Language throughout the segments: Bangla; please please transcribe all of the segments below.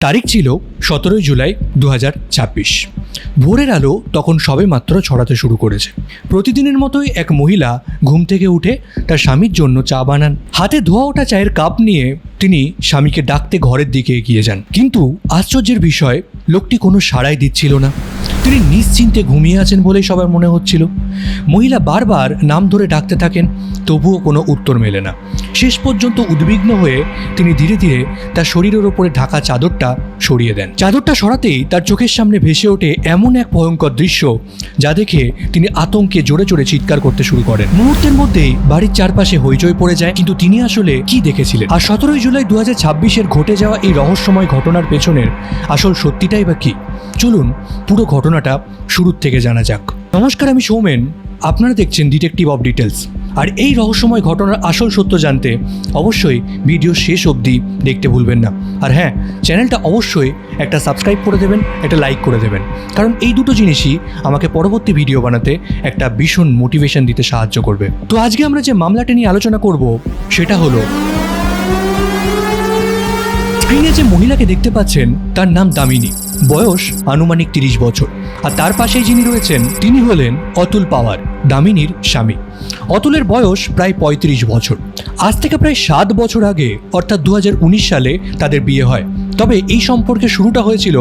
তারিখ ছিল 17 জুলাই 2026। ভোরের আলো তখন সবে মাত্র ছড়াতে শুরু করেছে। প্রতিদিনের মতোই এক মহিলা ঘুম থেকে উঠে তার স্বামীর জন্য চা বানান। হাতে ধোয়া ওঠা চায়ের কাপ নিয়ে তিনি স্বামীকে ডাকতে ঘরের দিকে এগিয়ে যান, কিন্তু আশ্চর্যের বিষয় লোকটি কোনো সাড়াই দিচ্ছিল না। তিনি নিশ্চিন্তে ঘুমিয়ে আছেন বলেই সবার মনে হচ্ছিল। মহিলা বারবার নাম ধরে ডাকতে থাকেন, তবুও কোনো উত্তর মেলে না। শেষ পর্যন্ত উদ্বিগ্ন হয়ে তিনি ধীরে ধীরে তার শরীরের ওপরে ঢাকা চাদরটা সরিয়ে দেন। চাদরটা সরাতেই তার চোখের সামনে ভেসে ওঠে এমন এক ভয়ঙ্কর দৃশ্য, যা দেখে তিনি আতঙ্কে জোরে জোরে চিৎকার করতে শুরু করেন। মুহূর্তের মধ্যেই বাড়ির চারপাশে হইচই পড়ে যায়, কিন্তু তিনি আসলে কি দেখেছিলেন? আর 17 জুলাই 2026-এর ঘটে যাওয়া এই রহস্যময় ঘটনার পেছনের আসল সত্যিটাই বা কি? চলুন পুরো ঘটনাটা শুরুর থেকে জানা যাক। নমস্কার, আমি সৌমেন, আপনারা দেখছেন ডিটেকটিভ অফ ডিটেলস। আর এই রহস্যময় ঘটনার আসল সত্য জানতে অবশ্যই ভিডিও শেষ অবধি দেখতে ভুলবেন না। আর হ্যাঁ, চ্যানেলটা অবশ্যই একটা সাবস্ক্রাইব করে দেবেন, একটা লাইক করে দেবেন, কারণ এই দুটো জিনিসই আমাকে পরবর্তী ভিডিও বানাতে একটা ভীষণ মোটিভেশন দিতে সাহায্য করবে। তো আজকে আমরা যে মামলাটা নিয়ে আলোচনা করব সেটা হলো, স্ক্রিনে যে মহিলাকে দেখতে পাচ্ছেন তার নাম দামিনী, বয়স আনুমানিক 30 বছর। আর তার পাশেই যিনি রয়েছেন তিনি হলেন অতুল পাওয়ার, দামিনীর স্বামী। অতুলের বয়স প্রায় 35 বছর। আজ থেকে প্রায় 7 বছর আগে অর্থাৎ 2019 সালে তাদের বিয়ে হয়। তবে এই সম্পর্কের শুরুটা হয়েছিল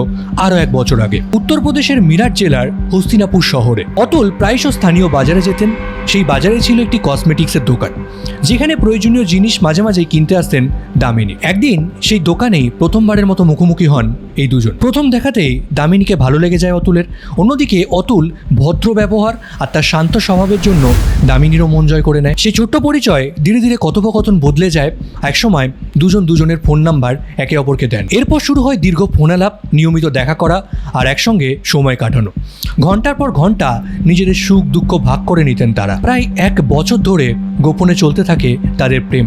আরও 1 বছর আগে, উত্তরপ্রদেশের মিরাট জেলার হস্তিনাপুর শহরে। অতুল প্রায়শ স্থানীয় বাজারে যেতেন। সেই বাজারে ছিল একটি কসমেটিক্সের দোকান, যেখানে প্রয়োজনীয় জিনিস মাঝে মাঝেই কিনতে আসতেন দামিনী। একদিন সেই দোকানেই প্রথমবারের মতো মুখোমুখি হন এই দুজন। প্রথম দেখাতেই দামিনীকে ভালো লেগে যায় অতুলের। অন্যদিকে অতুল ভদ্র ব্যবহার আর তার শান্ত স্বভাবের জন্য দামিনীরও মন জয় করে নেয়। সেই ছোট্ট পরিচয় ধীরে ধীরে কথোপকথন বদলে যায়। একসময় দুজনের ফোন নাম্বার একে অপরকে দেন। এরপর শুরু হয় দীর্ঘ ফোন আলাপ, নিয়মিত দেখা করা আর একসঙ্গে সময় কাটানো। ঘন্টার পর ঘন্টা নিজেদের সুখ দুঃখ ভাগ করে নিতেন তারা। প্রায় 1 বছর ধরে গোপনে চলতে থাকে তাদের প্রেম।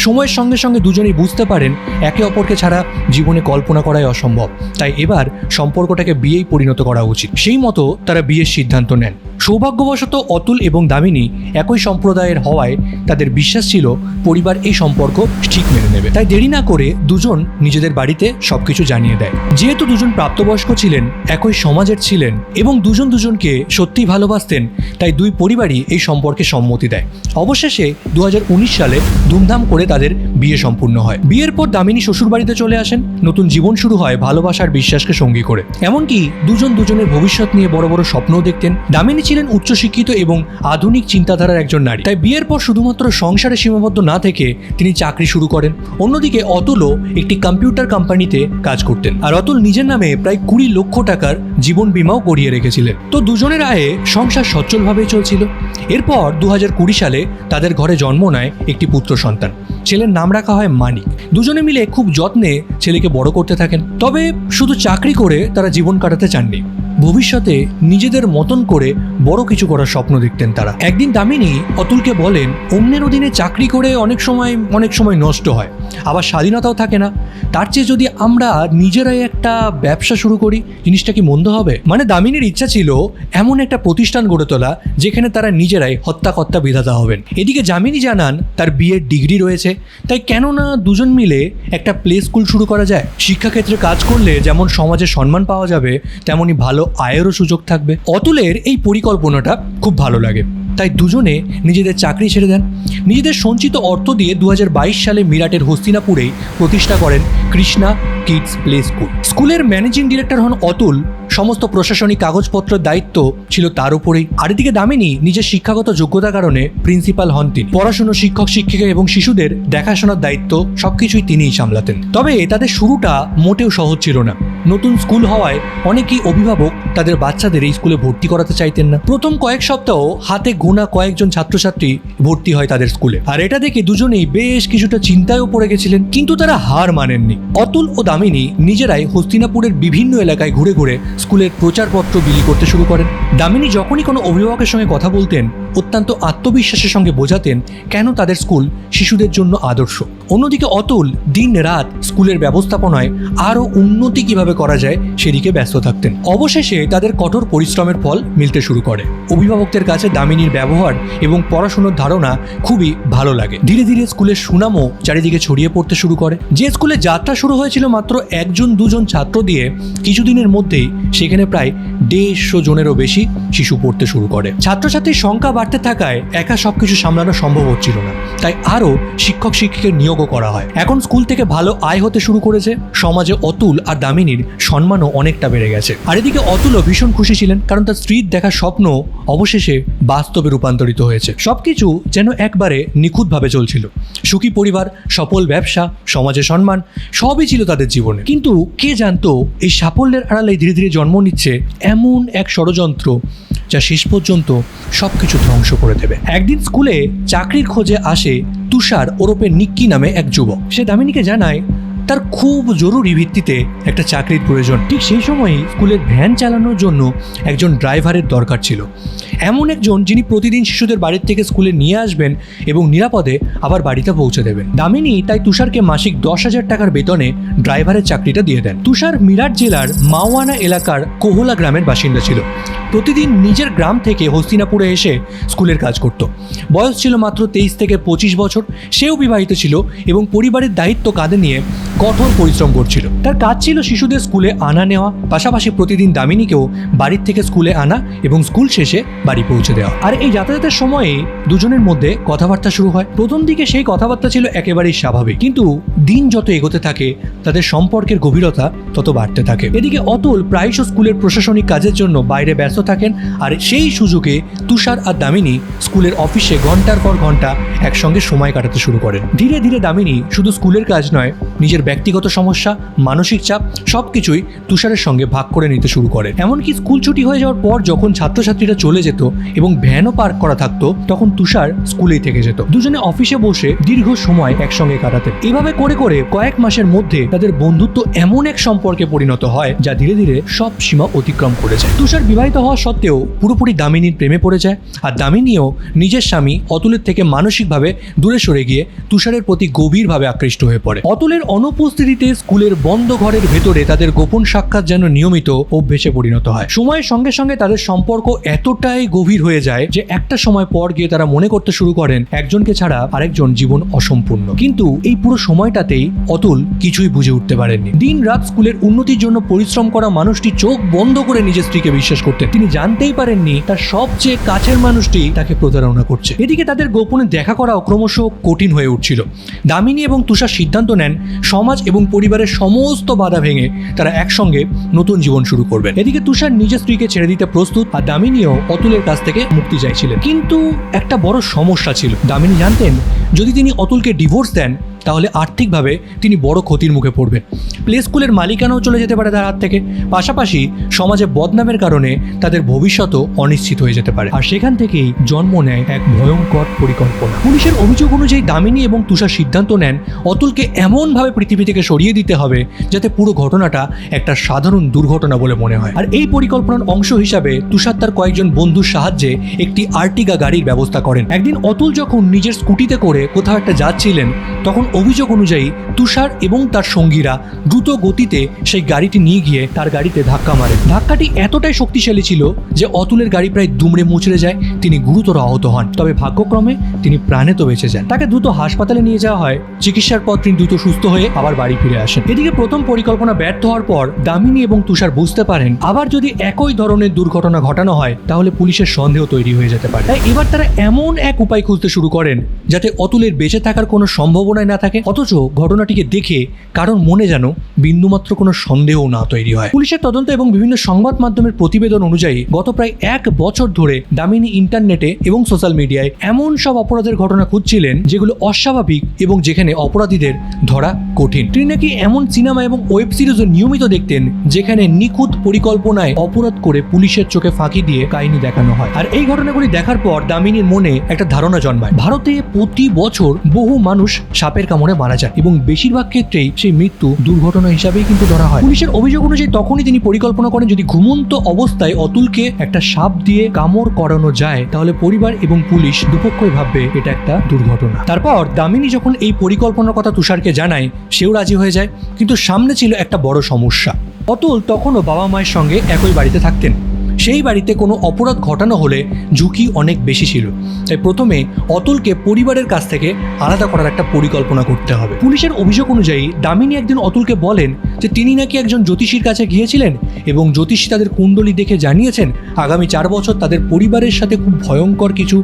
সময়ের সঙ্গে সঙ্গে দুজনেই বুঝতে পারেন একে অপরকে ছাড়া জীবনে কল্পনা করাই অসম্ভব। তাই এবার সম্পর্কটাকে বিয়েই পরিণত করা উচিত। সেই মতো তারা বিয়ের সিদ্ধান্ত নেন। সৌভাগ্যবশত অতুল এবং দামিনী একই সম্প্রদায়ের হওয়ায় তাদের বিশ্বাস ছিল পরিবার এই সম্পর্ক ঠিক মেনে নেবে। তাই দেরি না করে দুজন নিজেদের বাড়িতে সবকিছু জানিয়ে দেয়। যেহেতু দুজন প্রাপ্তবয়স্ক ছিলেন, একই সমাজের ছিলেন এবং দুজনকে সত্যিই ভালোবাসতেন, তাই দুই পরিবারই এই সম্পর্কে সম্মতি দেয়। অবশেষে 2019 সালে ধুমধাম করে তাদের বিয়ে সম্পূর্ণ হয়। বিয়ের পর দামিনী শ্বশুর বাড়িতে চলে আসেন। নতুন জীবন শুরু হয় ভালোবাসার বিশ্বাসকে সঙ্গী করে। এমনকি দুজনের ভবিষ্যৎ নিয়ে বড় বড় স্বপ্নও দেখতেন। দামিনী ছিলেন উচ্চশিক্ষিত এবং আধুনিক চিন্তাধারার একজন নারী। তাই বিয়ের পর শুধুমাত্র সংসারে সীমাবদ্ধ না থেকে তিনি চাকরি শুরু করেন। অন্যদিকে অতুলও একটি কম্পিউটার কোম্পানিতে কাজ করতেন। আর অতুল নিজের নামে প্রায় 20 লক্ষ টাকার জীবন বীমাও করিয়ে রেখেছিলেন। তো দুজনের আয়ে সংসার সচ্ছলভাবেই চলছিল। এরপর 2020 সালে তাদের ঘরে জন্ম নেয় একটি পুত্র সন্তান। ছেলের নাম রাখা হয় মানিক। দুজনে মিলে খুব যত্নে ছেলেকে বড় করতে থাকেন। তবে শুধু চাকরি করে তারা জীবন কাটাতে চাননি। ভবিষ্যতে নিজেদের মতন করে বড় কিছু করার স্বপ্ন দেখতেন তারা। একদিন দামিনী অতুলকে বলেন, অন্যের অধীনে চাকরি করে অনেক সময় নষ্ট হয়, আবার স্বাধীনতাও থাকে না। তার চেয়ে যদি আমরা নিজেরাই একটা ব্যবসা শুরু করি, জিনিসটা কি মন্দ হবে? মানে দামিনীর ইচ্ছা ছিল এমন একটা প্রতিষ্ঠান গড়ে তোলা যেখানে তারা নিজেরাই হত্যাকর্তা বিধাতা হবেন। এদিকে দামিনী জানান তার বিয়ের ডিগ্রি রয়েছে, তাই কেন না দুজন মিলে একটা প্লে স্কুল শুরু করা যায়। শিক্ষাক্ষেত্রে কাজ করলে যেমন সমাজে সম্মান পাওয়া যাবে, তেমনি ভালো আয়েরও সুযোগ থাকবে। অতুলের এই পরিকল্পনাটা খুব ভালো লাগে, তাই দুজনে নিজেদের চাকরি ছেড়ে দেন। নিজেদের সঞ্চিত অর্থ দিয়ে 2022 সালে মিরাটের হস্তিনাপুরেই প্রতিষ্ঠা করেন কৃষ্ণা কিডস প্লে স্কুল। স্কুলের ম্যানেজিং ডিরেক্টর হন অতুল। সমস্ত প্রশাসনিক কাগজপত্রের দায়িত্ব ছিল তার উপরেই। আর এদিকে দামিনী নিজের শিক্ষাগত যোগ্যতার কারণে প্রিন্সিপাল হন তিনি। পড়াশুনো, শিক্ষক শিক্ষিকা এবং শিশুদের দেখাশোনার দায়িত্ব সবকিছুই তিনিই সামলাতেন। তবে তাদের শুরুটা মোটেও সহজ ছিল না। নতুন স্কুল হওয়ায় অনেকেই অভিভাবক তাদের বাচ্চাদের এই স্কুলে ভর্তি করাতে চাইতেন না। প্রথম কয়েক সপ্তাহ হাতে গোনা কয়েকজন ছাত্রছাত্রী ভর্তি হয় তাদের স্কুলে। আর এটা দেখে দুজনেই বেশ কিছুটা চিন্তায়ও পড়ে গেছিলেন, কিন্তু তারা হার মানেননি। অতুল ও দামিনী নিজেরাই হস্তিনাপুরের বিভিন্ন এলাকায় ঘুরে ঘুরে স্কুলের প্রচারপত্র বিলি করতে শুরু করেন। দামিনী যখনই কোনো অভিভাবকের সঙ্গে কথা বলতেন, অত্যন্ত আত্মবিশ্বাসের সঙ্গে বোঝাতেন কেন তাদের স্কুল শিশুদের জন্য আদর্শ। অন্যদিকে অতুল দিন রাত স্কুলের ব্যবস্থাপনায় আরও উন্নতি কিভাবে করা যায় সেদিকে ব্যস্ত থাকতেন। অবশেষে তাদের কঠোর পরিশ্রমের ফল মিলতে শুরু করে। অভিভাবকদের কাছে দামিনীর ব্যবহার এবং পড়াশোনার ধারণা খুবই ভালো লাগে। ধীরে ধীরে স্কুলের সুনামও চারিদিকে ছড়িয়ে পড়তে শুরু করে। যে স্কুলে যাত্রা শুরু হয়েছিল মাত্র 1-2 ছাত্র দিয়ে, কিছুদিনের মধ্যেই সেখানে প্রায় 150 জনেরও বেশি শিশু পড়তে শুরু করে। ছাত্রছাত্রীর সংখ্যা বাড়তে থাকায় একা সবকিছু সামলানো সম্ভব হচ্ছিল না, তাই আরও শিক্ষক শিক্ষিকার নিয়োগও করা হয়। এখন স্কুল থেকে ভালো আয় হতে শুরু করেছে, সমাজে অতুল আর দামিনীর সম্মানও অনেকটা বেড়ে গেছে। আর এদিকে অতুলও ভীষণ খুশি ছিলেন, কারণ তার স্ত্রীর দেখা স্বপ্ন অবশেষে বাস্তবে রূপান্তরিত হয়েছে। সবকিছু যেন একবারে নিখুঁতভাবে চলছিল। সুখী পরিবার, সফল ব্যবসা, সমাজে সম্মান, সবই ছিল তাদের জীবনে। কিন্তু কে জানতো এই সাফল্যের আড়ালে ধীরে ধীরে জন্ম নিচ্ছে এমন এক ষড়যন্ত্র যা শেষ পর্যন্ত সবকিছু ধ্বংস করে দেবে। একদিন স্কুলে চাকরির খোঁজে আসে তুষার ওরফে নিক্কি নামে এক যুবক। সে দামিনীকে জানায় তার খুব জরুরি ভিত্তিতে একটা চাকরির প্রয়োজন। ঠিক সেই সময়ই স্কুলের ভ্যান চালানোর জন্য একজন ড্রাইভারের দরকার ছিল, এমন একজন যিনি প্রতিদিন শিশুদের বাড়ির থেকে স্কুলে নিয়ে আসবেন এবং নিরাপদে আবার বাড়িতে পৌঁছে দেবেন। দামিনী তাই তুষারকে মাসিক 10,000 টাকার বেতনে ড্রাইভারের চাকরিটা দিয়ে দেন। তুষার মিরাট জেলার মাওয়ানা এলাকার কোহলা গ্রামের বাসিন্দা ছিল। প্রতিদিন নিজের গ্রাম থেকে হস্তিনাপুরে এসে স্কুলের কাজ করত। বয়স ছিল মাত্র 23 থেকে 25 বছর। সেও বিবাহিত ছিল এবং পরিবারের দায়িত্ব কাঁধে নিয়ে কঠোর পরিশ্রম করছিল। তার কাজ ছিল শিশুদের স্কুলে আনা নেওয়া, পাশাপাশি প্রতিদিন দামিনীকেও বাড়ির থেকে স্কুলে আনা এবং স্কুল শেষে বাড়ি পৌঁছে দেওয়া। আর এই যাতায়াতের সময়ে দুজনের মধ্যে কথাবার্তা শুরু হয়। প্রথম দিকে সেই কথাবার্তা ছিল একেবারেই স্বাভাবিক, কিন্তু দিন যত এগোতে থাকে তাদের সম্পর্কের গভীরতা তত বাড়তে থাকে। এদিকে অতুল প্রায়শ স্কুলের প্রশাসনিক কাজের জন্য বাইরে ব্যস্ত থাকেন, আর সেই সুযোগে তুষার আর দামিনী স্কুলের অফিসে ঘন্টার পর ঘন্টা একসঙ্গে সময় কাটাতে শুরু করেন। ধীরে ধীরে দামিনী শুধু স্কুলের কাজ নয়, নিজের ব্যক্তিগত সমস্যা, মানসিক চাপ সবকিছুই তুষারের সঙ্গে ভাগ করে নিতে শুরু করে। এমনকি স্কুল ছুটি হয়ে যাওয়ার পর যখন ছাত্রছাত্রীরা চলে যেত এবং ভ্যানও পার্ক করা থাকতো, তখন তুষার স্কুলেই থেকে যেত। দুজনে অফিসে বসে দীর্ঘ সময় একসঙ্গে কাটাতেন। এভাবে করে করে কয়েক মাসের মধ্যে তাদের বন্ধুত্ব এমন এক সম্পর্কে পরিণত হয় যা ধীরে ধীরে সব সীমা অতিক্রম করে যায়। তুষার বিবাহিত হওয়া সত্ত্বেও পুরোপুরি দামিনীর প্রেমে পড়ে যায়, আর দামিনীও নিজের স্বামী অতুলের থেকে মানসিকভাবে দূরে সরে গিয়ে তুষারের প্রতি গভীরভাবে আকৃষ্ট হয়ে পড়ে। অতুলের অনুপস্থিতিতে স্কুলের বন্ধ ঘরের ভেতরে তাদের গোপন সাক্ষাৎ যেন নিয়মিত অভ্যেসে পরিণত হয়। সময়ের সঙ্গে সঙ্গে তাদের সম্পর্ক এতটাই গভীর হয়ে যায় যে একটা সময় পর গিয়ে তারা মনে করতে শুরু করেন একজনকে ছাড়া আরেকজন জীবন অসম্পূর্ণ। কিন্তু এই পুরো সময়টাতেই অতুল কিছুই বুঝে উঠতে পারেননি। দিন রাত স্কুলের উন্নতির জন্য পরিশ্রম করা মানুষটি চোখ বন্ধ করে নিজের স্ত্রীকে বিশ্বাস করতেন। তিনি জানতেই পারেননি তার সবচেয়ে কাছের মানুষটি তাকে প্রতারণা করছে। এদিকে তাদের গোপনে দেখা করাও ক্রমশ কঠিন হয়ে উঠছিল। দামিনী এবং তুষার সিদ্ধান্ত নেন সমাজ এবং পরিবারের সমস্ত বাধা ভেঙে তারা একসঙ্গে নতুন জীবন শুরু করবেন। এদিকে তুষার নিজের স্ত্রীকে ছেড়ে দিতে প্রস্তুত, আর দামিনীও অতুলের কাছ থেকে মুক্তি চাইছিলেন। কিন্তু একটা বড় সমস্যা ছিল। দামিনী জানতেন যদি তিনি অতুলকে ডিভোর্স দেন তাহলে আর্থিকভাবে তিনি বড় ক্ষতির মুখে পড়বেন। প্লে স্কুলের মালিকানাও চলে যেতে পারে তার হাত থেকে। পাশাপাশি সমাজে বদনামের কারণে তাদের ভবিষ্যৎও অনিশ্চিত হয়ে যেতে পারে। আর সেখান থেকেই জন্ম নেয় এক ভয়ঙ্কর পরিকল্পনা। পুলিশের অভিযোগ অনুযায়ী দামিনী এবং তুষার সিদ্ধান্ত নেন অতুলকে এমনভাবে পৃথিবী থেকে সরিয়ে দিতে হবে যাতে পুরো ঘটনাটা একটা সাধারণ দুর্ঘটনা বলে মনে হয়। আর এই পরিকল্পনার অংশ হিসাবে তুষার তার কয়েকজন বন্ধুর সাহায্যে একটি আর্টিগা গাড়ির ব্যবস্থা করেন। একদিন অতুল যখন নিজের স্কুটিতে করে কোথাও একটা যাচ্ছিলেন, তখন অভিযোগ অনুযায়ী তুষার এবং তার সঙ্গীরা দ্রুত গতিতে সেই গাড়িটি নিয়ে গিয়ে তার গাড়িতে ধাক্কা মারেন। ধাক্কাটি এতটাই শক্তিশালী ছিল যে অতুলের গাড়ি প্রায় দুমড়ে মুচড়ে যায়। তিনি গুরুতর আহত হন, তবে ভাগ্যক্রমে তিনি প্রাণে তো বেঁচে যান। তাকে দ্রুত হাসপাতালে নিয়ে যাওয়া হয়। চিকিৎসার পর তিনি দ্রুত সুস্থ হয়ে আবার বাড়ি ফিরে আসেন। এদিকে প্রথম পরিকল্পনা ব্যর্থ হওয়ার পর দামিনী এবং তুষার বুঝতে পারেন আবার যদি একই ধরনের দুর্ঘটনা ঘটানো হয় তাহলে পুলিশের সন্দেহ তৈরি হয়ে যেতে পারে। তাই এবার তারা এমন এক উপায় খুঁজতে শুরু করেন যাতে অতুলের বেঁচে থাকার কোনো সম্ভাবনাই না থাকে, অথচ ঘটনাটিকে দেখে কারণ মনে যেন বিন্দুমাত্র কোনো সন্দেহ না তৈরি হয়। পুলিশের তদন্ত এবং বিভিন্ন সংবাদ মাধ্যমের প্রতিবেদন অনুযায়ী গত প্রায় 1 বছর ধরে দামিনী ইন্টারনেটে এবং সোশ্যাল মিডিয়ায় এমন সব অপরাধের ঘটনা খুঁজছিলেন যেগুলো অস্বাভাবিক এবং যেখানে অপরাধীদের ধরা কঠিন। তিনি নাকি এমন সিনেমা এবং ওয়েব সিরিজও নিয়মিত দেখতেন যেখানে নিখুঁত পরিকল্পনায় অপরাধ করে পুলিশের চোখে ফাঁকি দিয়ে কাহিনী দেখানো হয়। আর এই ঘটনাগুলি দেখার পর দামিনীর মনে একটা ধারণা জন্মায়, ভারতে প্রতি বছর বহু মানুষ সাপের কামড়ে মারা যায় এবং বেশিরভাগ ক্ষেত্রেই সেই মৃত্যু দুর্ঘটনা হিসাবেই কিন্তু ধরা হয়। পুলিশের অভিযোগ অনুযায়ী তখনই তিনি পরিকল্পনা করেন যদি ঘুমন্ত অবস্থায় অতুলকে একটা সাপ দিয়ে কামড় করানো যায় তাহলে পরিবার এবং পুলিশ দুপক্ষই ভাববে এটা একটা দুর্ঘটনা। তারপর দামিনী যখন এই পরিকল্পনার কথা তুষারকে জানায় সেও রাজি হয়ে যায়, কিন্তু সামনে ছিল একটা বড় সমস্যা। অতুল তখনও বাবা মায়ের সঙ্গে একই বাড়িতে থাকতেন। সেই বাড়িতে কোনো অপরাধ ঘটানো হলে ঝুঁকি অনেক বেশি ছিল, তাই প্রথমে অতুলকে পরিবারের কাছ থেকে আলাদা করার একটা পরিকল্পনা করতে হবে। পুলিশের অভিযোগ অনুযায়ী দামিনী একদিন অতুলকে বলেন যে তিনি নাকি একজন জ্যোতিষীর কাছে গিয়েছিলেন এবং জ্যোতিষী তাদের কুণ্ডলী দেখে জানিয়েছেন আগামী 4 বছর তাদের পরিবারের সাথে খুব ভয়ঙ্কর কিছু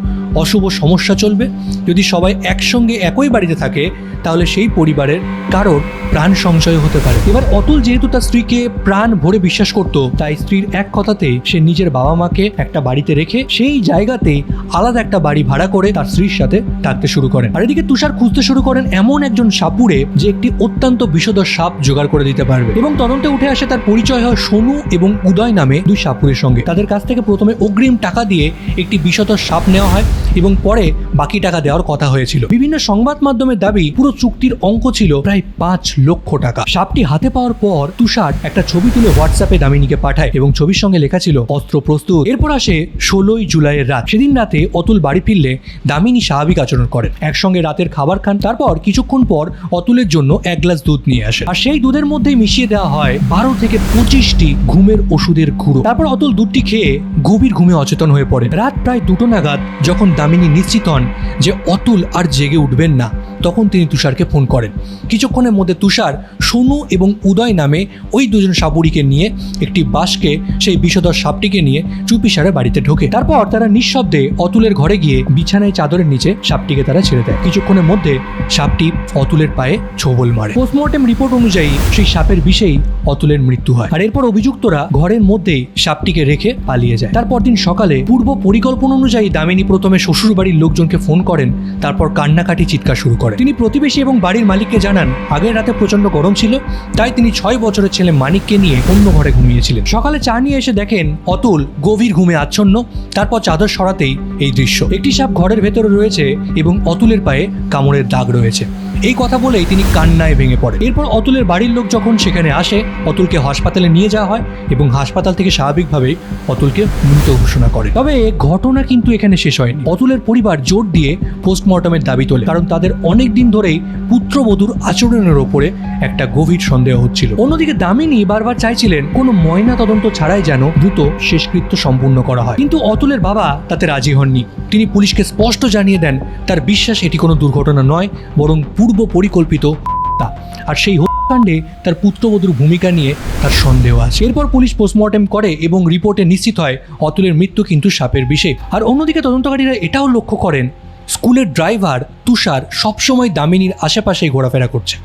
অশুভ সমস্যা চলবে। যদি সবাই একসঙ্গে একই বাড়িতে থাকে তাহলে সেই পরিবারের কারোর প্রাণ সংশয় হতে পারে। এবার অতুল যেহেতু তার স্ত্রীকে প্রাণ ভরে বিশ্বাস করত, তাই স্ত্রীর এক কথাতে সে নিজের বাবা মাকে একটা বাড়িতে রেখে সেই জায়গাতে আলাদা একটা বাড়ি ভাড়া করে তার স্ত্রীর সাথে থাকতে শুরু করেন। আর এদিকে তুষার খুঁজতে শুরু করেন এমন একজন সাপুড়ে যে একটি অত্যন্ত বিষধর সাপ জোগাড় করে দিতে পারবে, এবং তদন্তে উঠে আসে তার পরিচয় হয় সোনু এবং উদয় নামে 2 সাপুড়ের সঙ্গে। তাদের কাছ থেকে প্রথমে অগ্রিম টাকা দিয়ে একটি বিষধর সাপ নেওয়া হয় এবং পরে বাকি টাকা দেওয়ার কথা হয়েছিল। বিভিন্ন সংবাদ মাধ্যমের দাবি পুরো চুক্তির অঙ্ক ছিল প্রায় 5 লক্ষ টাকা। সাপটি হাতে পাওয়ার পর তুষার একটা ছবি তুলে হোয়াটসঅ্যাপে দামিনীকে পাঠায় এবং ছবির সঙ্গে লেখা ছিল অস্ত্র প্রস্তুত। এরপর আসে 16 জুলাইয়ের রাত। সেদিন রাতে অতুল বাড়ি ফিরলে দামিনী স্বাভাবিক আচরণ করেন, একসঙ্গে রাতের খাবার খান। তারপর কিছুক্ষণ পর অতুলের জন্য 1 গ্লাস দুধ নিয়ে আসে, আর সেই দুধের মধ্যেই মিশিয়ে দেওয়া হয় 12 থেকে 25টি ঘুমের ওষুধের গুঁড়ো। তারপর অতুল দুধটি খেয়ে গভীর ঘুমে অচেতন হয়ে পড়ে। রাত প্রায় 2টো নাগাদ যখন দামিনী নিশ্চিত হন যে অতুল আর জেগে উঠবেন না, তখন তিনি তুষারকে ফোন করেন। কিছুক্ষণের মধ্যে তুষার সোনু এবং উদয় নামে ওই 2 সাপুড়িকে নিয়ে একটি বাসকে সেই বিষধর সাপটিকে নিয়ে চুপিসারে বাড়িতে ঢোকে। তারপর তারা নিঃশব্দে অতুলের ঘরে গিয়ে বিছানায় চাদরের নিচে সাপটিকে তারা ছেড়ে দেয়। কিছুক্ষণের মধ্যে সাপটি অতুলের পায়ে ছোবল মারে। পোস্টমর্টেম রিপোর্ট অনুযায়ী সেই সাপের বিষেই অতুলের মৃত্যু হয়। আর এরপর অভিযুক্তরা ঘরের মধ্যেই সাপটিকে রেখে পালিয়ে যায়। তারপর দিন সকালে পূর্ব পরিকল্পনা অনুযায়ী দামিনী প্রথমে শ্বশুর বাড়ির লোকজনকে ফোন করেন, তারপর কান্নাকাটি চিৎকার শুরু করেন। তিনি প্রতিবেশী এবং বাড়ির মালিককে জানান আগের রাতে প্রচন্ড গরম ছিল, তাই তিনি 6 বছরের ছেলে মানিককে নিয়ে অন্য ঘরে ঘুমিয়েছিলেন। সকালে চা নিয়ে এসে দেখেন অতুল গভীর ঘুমে আচ্ছন্ন। তারপর চাদর সরাতেই এই দৃশ্য, একটি সাপ ঘরের ভেতরে রয়েছে এবং অতুলের পায়ে কামড়ের দাগ রয়েছে। এই কথা বলেই তিনি কান্নায় ভেঙে পড়ে। এরপর অতুলের বাড়ির লোক যখন সেখানে আসে, অতুলকে হাসপাতালে নিয়ে যাওয়া হয় এবং হাসপাতাল থেকে স্বাভাবিকভাবেই অতুলকে মৃত ঘোষণা করে। তবে ঘটনা কিন্তু এখানে শেষ হয়নি। অতুলের পরিবার জোর দিয়ে পোস্টমর্টমের দাবি তোলে, কারণ তাদের অনেক দিন ধরেই পুত্রবধূর আচরণের ওপরে একটা গভীর সন্দেহ হচ্ছিল। অন্যদিকে দামিনী বারবার চাইছিলেন কোনো ময়না তদন্ত ছাড়াই যেন দ্রুত শেষকৃত্য সম্পূর্ণ করা হয়, কিন্তু অতুলের বাবা তাতে রাজি হননি। তিনি পুলিশকে স্পষ্ট জানিয়ে দেন তার বিশ্বাস এটি কোনো দুর্ঘটনা নয়, বরং পূর্ব পরিকল্পিত হত্যা। আর সেই হত্যাকাণ্ডে তার পুত্রবধূর ভূমিকা নিয়ে তার সন্দেহ আছে। এরপর পুলিশ পোস্টমর্টেম করে এবং রিপোর্টে নিশ্চিত হয় অতুলের মৃত্যু কিন্তু সাপের বিষে। আর অন্যদিকে তদন্তকারীরা এটাও লক্ষ্য করেন স্কুলের ড্রাইভার তুষার সবসময় দামিনীর আশেপাশেই ঘোরাফেরা করছে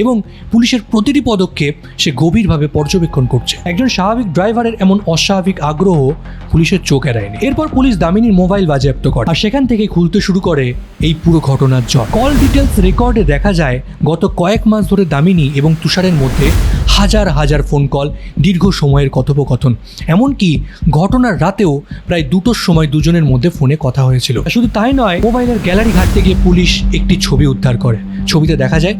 এবং পুলিশের প্রতিটি পদক্ষেপ সে গভীরভাবে পর্যবেক্ষণ করছে। একজন স্বাভাবিক ড্রাইভারের এমন অস্বাভাবিক আগ্রহ পুলিশের চোখ এড়ায়নি। এরপর পুলিশ দামিনীর মোবাইল বাজেয়াপ্ত করে আর সেখান থেকে খুলতে শুরু করে এই পুরো ঘটনার জট। কল ডিটেলস রেকর্ডে দেখা যায় গত কয়েক মাস ধরে দামিনী এবং তুষারের মধ্যে হাজার হাজার ফোন কল, দীর্ঘ সময়ের কথোপকথন, এমনকি ঘটনার রাতেও প্রায় 2টোর সময় দুজনের মধ্যে ফোনে কথা হয়েছিল। শুধু তাই নয়, মোবাইলের গ্যালারি ঘাঁটতে গিয়ে পুলিশ একটি ছবি উদ্ধার করে। ছবিতে দেখা যায়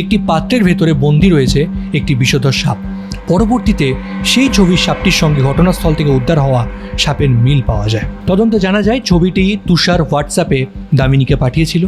একটি পাত্রের ভেতরে বন্দী রয়েছে একটি বিষধর সাপ। পরবর্তীতে সেই ছবির সাপটির সঙ্গে ঘটনাস্থল থেকে উদ্ধার হওয়া সাপের মিল পাওয়া যায়। তদন্তে জানা যায় ছবিটি তুষার হোয়াটসঅ্যাপে দামিনীকে পাঠিয়েছিল।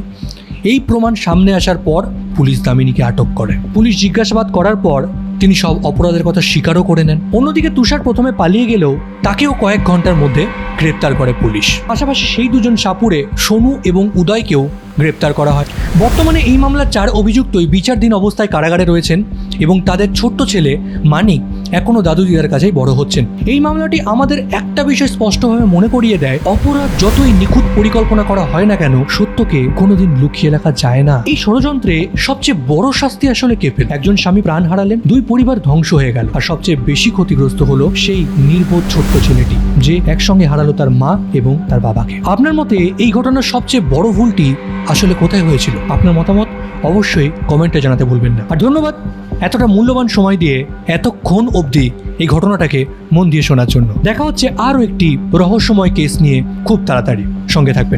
এই প্রমাণ সামনে আসার পর পুলিশ দামিনীকে আটক করে। পুলিশ জিজ্ঞাসাবাদ করার পর তিনি সব অপরাধের কথা স্বীকারও করে নেন। অন্যদিকে তুষার প্রথমে পালিয়ে গেলেও তাকেও কয়েক ঘন্টার মধ্যে গ্রেপ্তার করে পুলিশ। পাশাপাশি সেই 2 সাপুড়ে সোনু এবং উদয়কেও গ্রেপ্তার করা হয়। বর্তমানে এই মামলার 4 অভিযুক্তই বিচারাধীন অবস্থায় কারাগারে রয়েছেন এবং তাদের ছোট্ট ছেলে মানিক এখনো দাদু দিদার কাছেই বড় হচ্ছেন। এই মামলাটি আমাদের একটা বিষয় স্পষ্টভাবে মনে করিয়ে দেয়, অপরাধ যতই নিখুঁত পরিকল্পনা করা হয় না কেন, সত্যকে কোনোদিন লুকিয়ে রাখা যায় না। এই ষড়যন্ত্রে সবচেয়ে বড় শাস্তি আসলে কে পেল? একজন স্বামী প্রাণ হারালেন, 2 পরিবার ধ্বংস হয়ে গেল, আর সবচেয়ে বেশি ক্ষতিগ্রস্ত হলো সেই নির্বোধ ছোট্ট ছেলেটি যে একসঙ্গে হারালো তার মা এবং তার বাবাকে। আপনার মতে এই ঘটনার সবচেয়ে বড় ভুলটি আসলে কোথায় হয়েছিল? আপনার মতামত অবশ্যই কমেন্টে জানাতে ভুলবেন না। আর ধন্যবাদ এতটা মূল্যবান সময় দিয়ে এতক্ষণ অবধি এই ঘটনাটাকে মন দিয়ে শোনার জন্য। দেখা হচ্ছে আরও একটি রহস্যময় কেস নিয়ে খুব তাড়াতাড়ি। সঙ্গে থাকবেন।